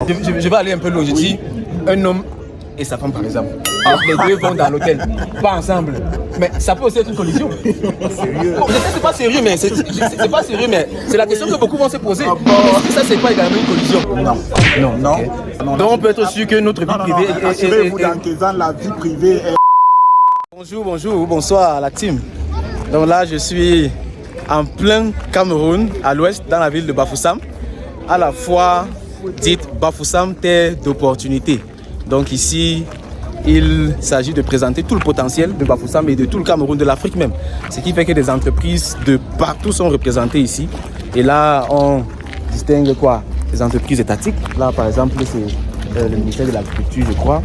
Je vais aller un peu loin. Je dis un homme et sa femme par exemple. Les deux vont dans l'hôtel, pas ensemble. Mais ça peut aussi être une collision. Sérieux? Bon, je sais que c'est pas sérieux, mais c'est pas sérieux, mais c'est la question que beaucoup vont se poser. Est-ce que ça c'est pas également une collision? Non. Okay. Donc on peut être sûr que notre vie privée est. Assurez-vous dans Kézanne, la vie privée est. Bonjour, bonsoir à la team. Donc là je suis en plein Cameroun, à l'ouest, dans la ville de Bafoussam, à la fois dite Bafoussam terre d'opportunités. Donc ici, il s'agit de présenter tout le potentiel de Bafoussam et de tout le Cameroun, de l'Afrique même. Ce qui fait que des entreprises de partout sont représentées ici. Et là, on distingue quoi? Les entreprises étatiques. Là, par exemple, c'est le ministère de l'Agriculture, je crois.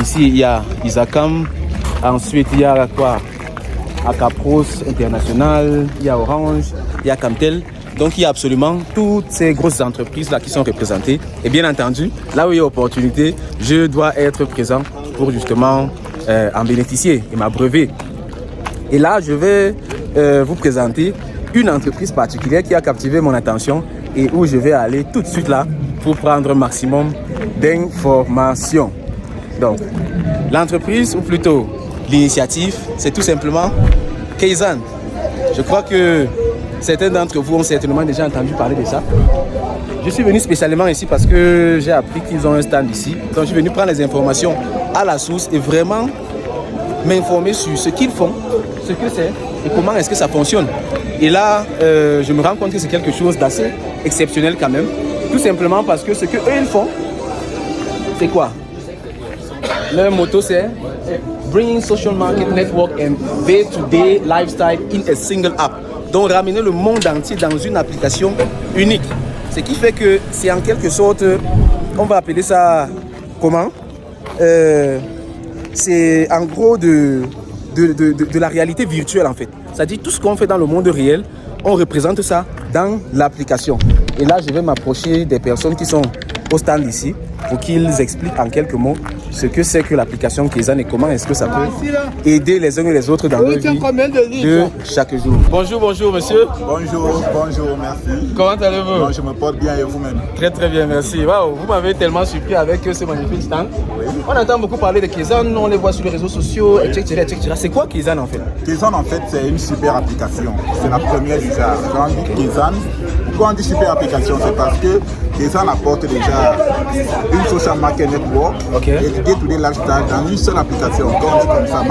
Ici, il y a Isacam. Ensuite, il y a quoi? Acapros International, il y a Orange, il y a Camtel. Donc il y a absolument toutes ces grosses entreprises là qui sont représentées. Et bien entendu, là où il y a opportunité, je dois être présent pour justement en bénéficier et m'abreuver. Et là, je vais vous présenter une entreprise particulière qui a captivé mon attention et où je vais aller tout de suite là pour prendre un maximum d'informations. Donc, l'entreprise, ou plutôt l'initiative, c'est tout simplement Kézanne. Je crois que certains d'entre vous ont certainement déjà entendu parler de ça. Je suis venu spécialement ici parce que j'ai appris qu'ils ont un stand ici. Donc je suis venu prendre les informations à la source et vraiment m'informer sur ce qu'ils font, ce que c'est et comment est-ce que ça fonctionne. Et là, je me rends compte que c'est quelque chose d'assez exceptionnel quand même. Tout simplement parce que ce qu'eux ils font, c'est quoi? Leur motto c'est Bringing Social Market Network and Day-to-Day Lifestyle in a Single App. Donc ramener le monde entier dans une application unique. Ce qui fait que c'est en quelque sorte, on va appeler ça comment? C'est en gros de la réalité virtuelle en fait. C'est-à-dire tout ce qu'on fait dans le monde réel, on représente ça dans l'application. Et là, je vais m'approcher des personnes qui sont au stand ici pour qu'ils expliquent en quelques mots ce que c'est que l'application Kézanne et comment est-ce que ça peut aider les uns et les autres dans leur vie de chaque jour. Bonjour monsieur. Bonjour, merci. Comment allez-vous? Bon, je me porte bien et vous-même? Très bien, merci. Wow, vous m'avez tellement surpris avec ce magnifique stand. Oui. On entend beaucoup parler de Kézanne, on les voit sur les réseaux sociaux, etc. C'est quoi Kézanne en fait? Kézanne en fait c'est une super application. C'est la première du genre. Quand on dit Kézanne, pourquoi on dit super application? C'est parce que Kézanne apporte déjà une social market network et du day-to-day lifestyle dans une seule application. Quand on dit comme ça,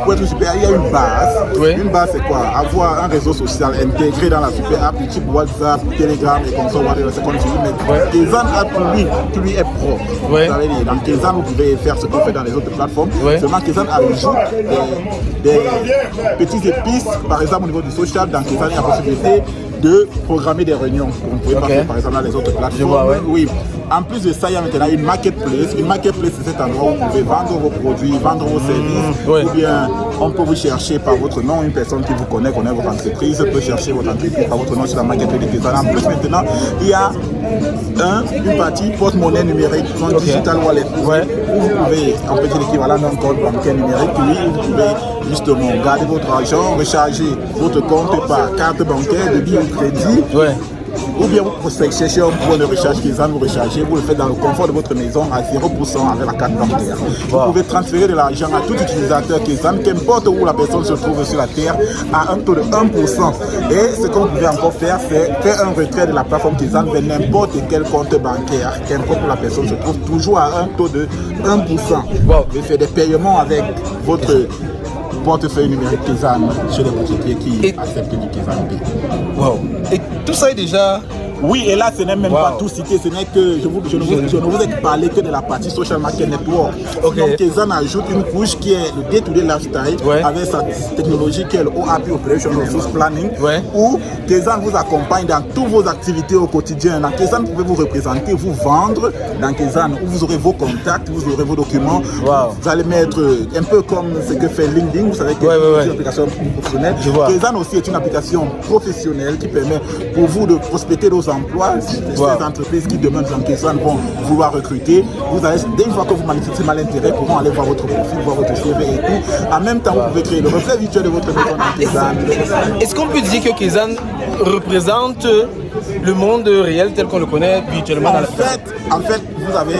pour être super, il y a une base. Oui. Une base c'est quoi? Avoir un réseau social intégré dans la super app, type WhatsApp, Telegram et comme ça, c'est comme tu dis. Mais Kézanne app qui lui est propre. Oui. Dans Kézanne, vous pouvez faire ce qu'on fait dans les autres plateformes. Oui. Seulement Kézanne ajoute des petites épices, par exemple au niveau du social, dans Kézanne, il y a la possibilité de programmer des réunions. Vous ne pouvez pas faire par exemple dans les autres plateformes. Oui. En plus de ça, il y a maintenant une marketplace. Une marketplace, c'est cet endroit où vous pouvez vendre vos produits, vendre vos services. Ou bien, on peut vous chercher par votre nom. Une personne qui vous connaît votre entreprise, peut chercher votre entreprise par votre nom sur la marketplace de Kézanne. En plus, maintenant, il y a une partie porte-monnaie numérique, son digital wallet. Où vous pouvez, en petit l'équivalent d'un compte bancaire numérique, où vous pouvez justement garder votre argent, recharger votre compte par carte bancaire, débit ou crédit. Ou bien vous cherchez un point de recharge Kézanne, vous rechargez, vous le faites dans le confort de votre maison à 0% avec la carte bancaire. Vous pouvez transférer de l'argent à tout utilisateur Kézanne, qu'importe où la personne se trouve sur la terre, à un taux de 1%. Et ce que vous pouvez encore faire, c'est faire un retrait de la plateforme Kézanne vers n'importe quel compte bancaire, qu'importe où la personne se trouve, toujours à un taux de 1%. Vous pouvez faire des paiements avec votre portefeuille numérique Kézanne chez les boutiquiers qui acceptent du Kézanne Pay. Et tout ça est déjà... Oui, et là, ce n'est même pas tout cité, ce n'est que je ne vous ai parlé que de la partie Social Market Network. Donc, Kézanne ajoute une couche qui est le day-to-day lifestyle avec sa technologie qui est le OAP, Operational Resource Planning, où Kézanne vous accompagne dans toutes vos activités au quotidien. Dans Kézanne, vous pouvez vous représenter, vous vendre dans Kézanne, où vous aurez vos contacts, vous aurez vos documents. Vous allez mettre un peu comme ce que fait LinkedIn, vous savez que c'est une application professionnelle. Kézanne aussi est une application professionnelle qui permet pour vous de prospecter nos emplois, ces entreprises qui demain dans Kézanne vont vouloir recruter. Vous allez, dès une fois que vous manifestez mal intérêt, pourront aller voir votre profil, voir votre CV et tout. En même temps, vous pouvez créer le reflet virtuel de votre maison dans Kézanne. Est-ce qu'on peut dire que Kézanne représente le monde réel tel qu'on le connaît virtuellement dans En fait, vous avez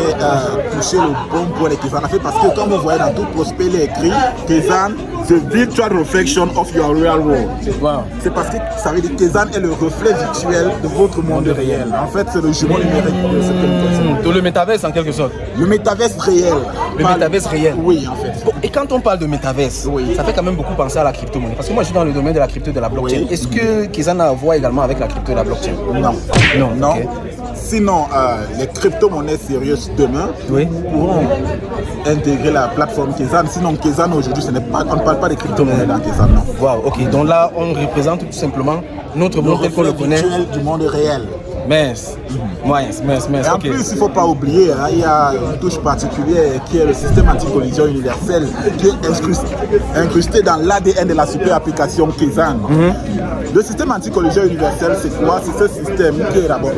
touché le bon point de Kezan. En fait, parce que comme vous voyez dans tout prospect, il est écrit Kezan, the virtual reflection of your real world. Wow. C'est parce que ça veut dire que Kezan est le reflet virtuel de votre monde réel. En fait, c'est le jumeau numérique de cette personne. Donc le métaverse en quelque sorte. Le métaverse réel. Le métaverse réel. Oui, en fait. Bon, et quand on parle de métaverse, ça fait quand même beaucoup penser à la crypto-monnaie. Parce que moi, je suis dans le domaine de la crypto et de la blockchain. Est-ce que Kezan a à voir également avec la crypto et la blockchain? Non. Okay. Sinon, les crypto-monnaies sérieuses demain pourront intégrer la plateforme Kezan. Sinon, Kezan aujourd'hui, on ne parle pas de crypto-monnaies dans Kezan, non. Wow, ok. Donc là, on représente tout simplement notre monde tel qu'on le connaît. Du monde réel. Mince. Et en plus, il ne faut pas oublier, il y a une touche particulière qui est le système anti-collision universel qui est incrusté dans l'ADN de la super application Kezan. Le système anti-collision universel, c'est quoi? C'est ce système qui est d'abord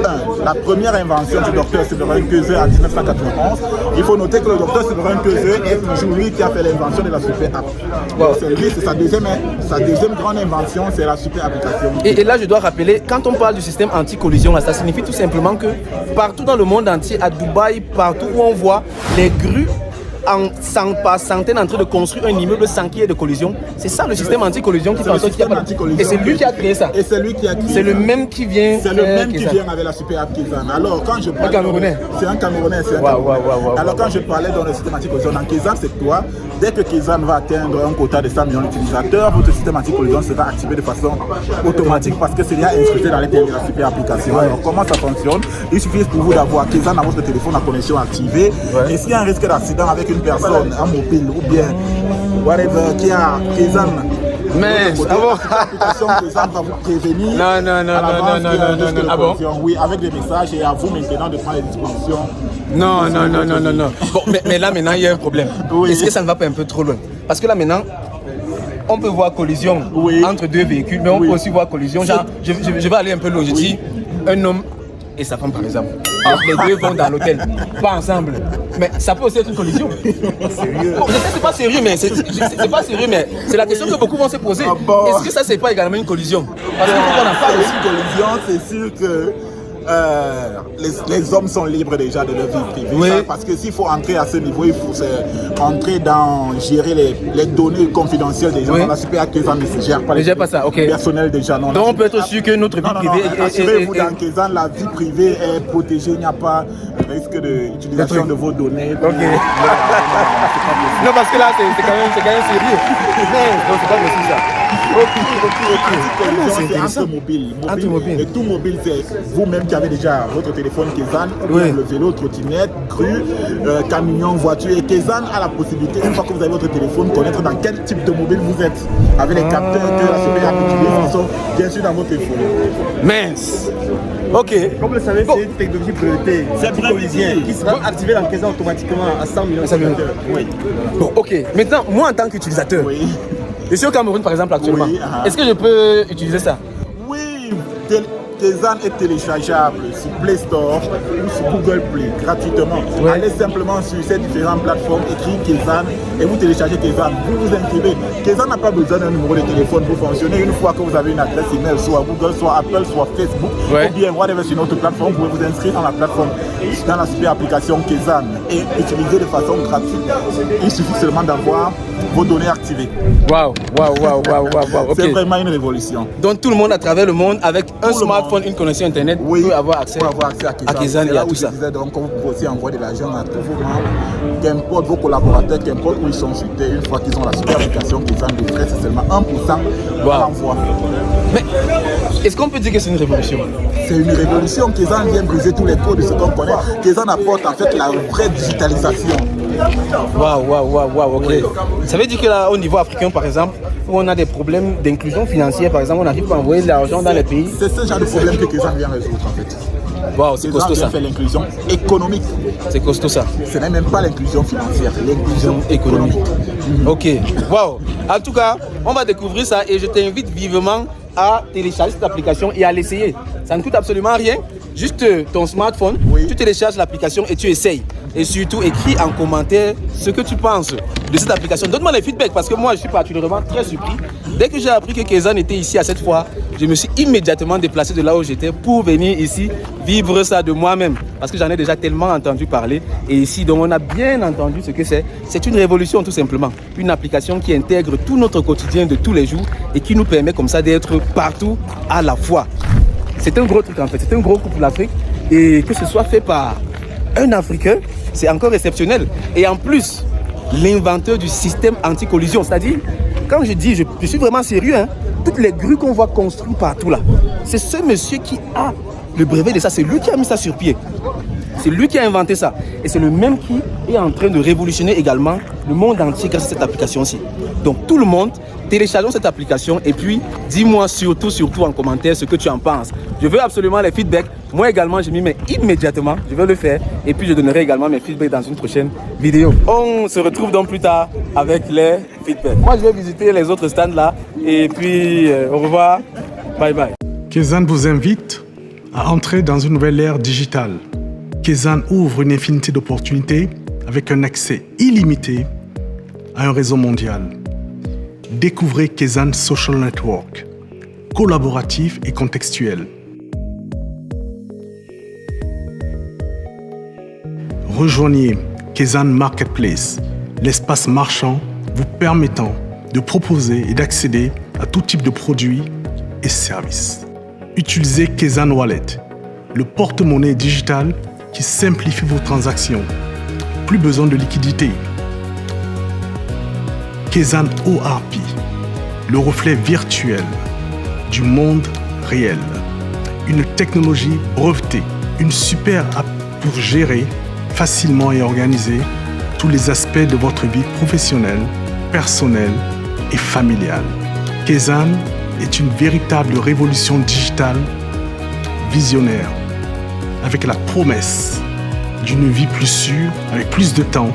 la première invention du docteur Séverin Queuzé en 1991. Il faut noter que le docteur Séverin Queuzé est toujours lui qui a fait l'invention de la super app. Wow. C'est sa deuxième grande invention, c'est la super application. Et là, je dois rappeler, quand on parle du système anti-collision, ça signifie tout simplement que partout dans le monde entier, à Dubaï, partout où on voit les grues par centaines en train de construire un immeuble sans qu'il y ait de collision. C'est ça le système anti-collision qui fait en sorte qu'il y a pas de... Et c'est lui qui a créé ça. Et c'est lui qui a créé. C'est le même qui vient. C'est le même qui vient avec la super app Kezan. Alors quand je parle... Un Camerounais. C'est un Camerounais. Alors quand je parlais dans le système anti-collision, dans Kezan, c'est quoi? Dès que Kezan va atteindre un quota de 100 millions d'utilisateurs, votre système anti-collision sera activé de façon automatique parce que c'est déjà inscrit dans l'intérieur de la super application. Alors comment ça fonctionne? Il suffit pour vous d'avoir Kezan dans votre téléphone à connexion activée. Et s'il y a un risque d'accident avec une personne, un mobile ou bien whatever qui a Kezan, mais l'application Kezan va vous prévenir. Non. Oui, avec des messages et à vous maintenant de prendre les dispositions. Non. Bon, mais là maintenant il y a un problème. Est-ce que ça ne va pas un peu trop loin? Parce que là maintenant, on peut voir collision entre deux véhicules, mais on peut aussi voir collision. Genre, je vais aller un peu loin. Je dis un homme et sa femme par exemple. Les deux vont dans l'hôtel, pas ensemble. Mais ça peut aussi être une collision. Sérieux? Bon, je sais que c'est pas sérieux, mais c'est pas sérieux, mais c'est la question que beaucoup vont se poser. Est-ce que ça c'est pas également une collision? Parce qu'il faut qu'on en parle aussi. Une collision, c'est sûr que les hommes sont libres déjà de leur vie privée. Parce que s'il faut entrer à ce niveau, il faut entrer dans gérer les données confidentielles des gens. Dans la super Kezan ne se gère pas les données personnelles des gens. Donc on peut être sûr que notre vie privée est... Assurez-vous dans Kezan, la vie privée est protégée. Il n'y a pas de risque d'utilisation de vos données. Non, parce que là, c'est quand même sérieux. Non, c'est pas possible ça. C'est anti-mobile. Et tout mobile, c'est vous-même qui avez déjà votre téléphone Kezan, le vélo, trottinette, grue, camion, voiture. Et Kezan a la possibilité, une fois que vous avez votre téléphone, connaître dans quel type de mobile vous êtes. Avec les capteurs que la super app utilise, qui sont bien sûr dans votre téléphone. Mince. Ok. Comme vous le savez, c'est une technologie priorité. C'est collision qui sera activée dans Kezan automatiquement à 100 millions d'utilisateurs. Bon, ok. Maintenant, moi en tant qu'utilisateur, je suis au Cameroun par exemple actuellement. Est-ce que je peux utiliser ça? Oui, Kezan est téléchargeable sur Play Store ou sur Google Play gratuitement. Allez simplement sur ces différentes plateformes, écrivez Kezan et vous téléchargez Kezan. Vous vous inscrivez. Kezan n'a pas besoin d'un numéro de téléphone pour fonctionner. Une fois que vous avez une adresse email, soit Google, soit Apple, soit Facebook, ou bien whatever sur notre plateforme, vous pouvez vous inscrire dans la plateforme, dans la super application Kezan et utiliser de façon gratuite. Il suffit seulement d'avoir vos données activées. Waouh. C'est vraiment une révolution. Donc tout le monde à travers le monde avec un smartphone, une connexion internet peut avoir accès à Kezan et à tout ça. Donc vous pouvez aussi envoyer de l'argent à tous vos membres, qu'importe vos collaborateurs, qu'importe où ils sont cités, une fois qu'ils ont la super application Kezan, les frais c'est seulement 1% l'envoi. Mais est-ce qu'on peut dire que c'est une révolution? C'est une révolution. Kezan vient briser tous les codes de ce qu'on connaît. Kezan apporte en fait la vraie digitalisation. Waouh, ok. Ça veut dire que là, au niveau africain, par exemple, où on a des problèmes d'inclusion financière, par exemple, on n'arrive pas à envoyer de l'argent dans les pays. C'est ce genre de problème que Kezan vient résoudre en fait. Waouh, c'est costaud ça. Kezan fait l'inclusion économique. C'est costaud ça. Ce n'est même pas l'inclusion financière, l'inclusion économique. Ok, waouh. En tout cas, on va découvrir ça et je t'invite vivement à télécharger cette application et à l'essayer. Ça ne coûte absolument rien. Juste ton smartphone, Oui. tu télécharges l'application et tu essayes. Et surtout, écris en commentaire ce que tu penses de cette application. Donne-moi les feedbacks parce que moi, je suis particulièrement très surpris. Dès que j'ai appris que Kezan était ici à cette fois, je me suis immédiatement déplacé de là où j'étais pour venir ici vivre ça de moi-même. Parce que j'en ai déjà tellement entendu parler. Et ici, donc, on a bien entendu ce que c'est. C'est une révolution tout simplement. Une application qui intègre tout notre quotidien de tous les jours et qui nous permet comme ça d'être partout à la fois. C'est un gros truc en fait, c'est un gros coup pour l'Afrique. Et que ce soit fait par un Africain, c'est encore exceptionnel. Et en plus, l'inventeur du système anti-collision, c'est-à-dire, quand je dis, je suis vraiment sérieux, hein, toutes les grues qu'on voit construites partout là, c'est ce monsieur qui a le brevet de ça, c'est lui qui a mis ça sur pied. C'est lui qui a inventé ça. Et c'est le même qui est en train de révolutionner également le monde entier grâce à cette application-ci. Donc tout le monde, téléchargeons cette application et puis dis-moi surtout en commentaire ce que tu en penses. Je veux absolument les feedbacks. Moi également, je m'y mets immédiatement. Je vais le faire et puis je donnerai également mes feedbacks dans une prochaine vidéo. On se retrouve donc plus tard avec les feedbacks. Moi, je vais visiter les autres stands là et puis au revoir. Bye bye. Kezan vous invite à entrer dans une nouvelle ère digitale. Kezan ouvre une infinité d'opportunités avec un accès illimité à un réseau mondial. Découvrez Kezan Social Network, collaboratif et contextuel. Rejoignez Kezan Marketplace, l'espace marchand vous permettant de proposer et d'accéder à tout type de produits et services. Utilisez Kezan Wallet, le porte-monnaie digital qui simplifie vos transactions. Plus besoin de liquidité. Kezan ORP, le reflet virtuel du monde réel. Une technologie brevetée, une super app pour gérer facilement et organiser tous les aspects de votre vie professionnelle, personnelle et familiale. Kezan est une véritable révolution digitale visionnaire, avec la promesse d'une vie plus sûre, avec plus de temps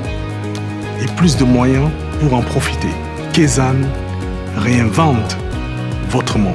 et plus de moyens pour en profiter. Kezan réinvente votre monde.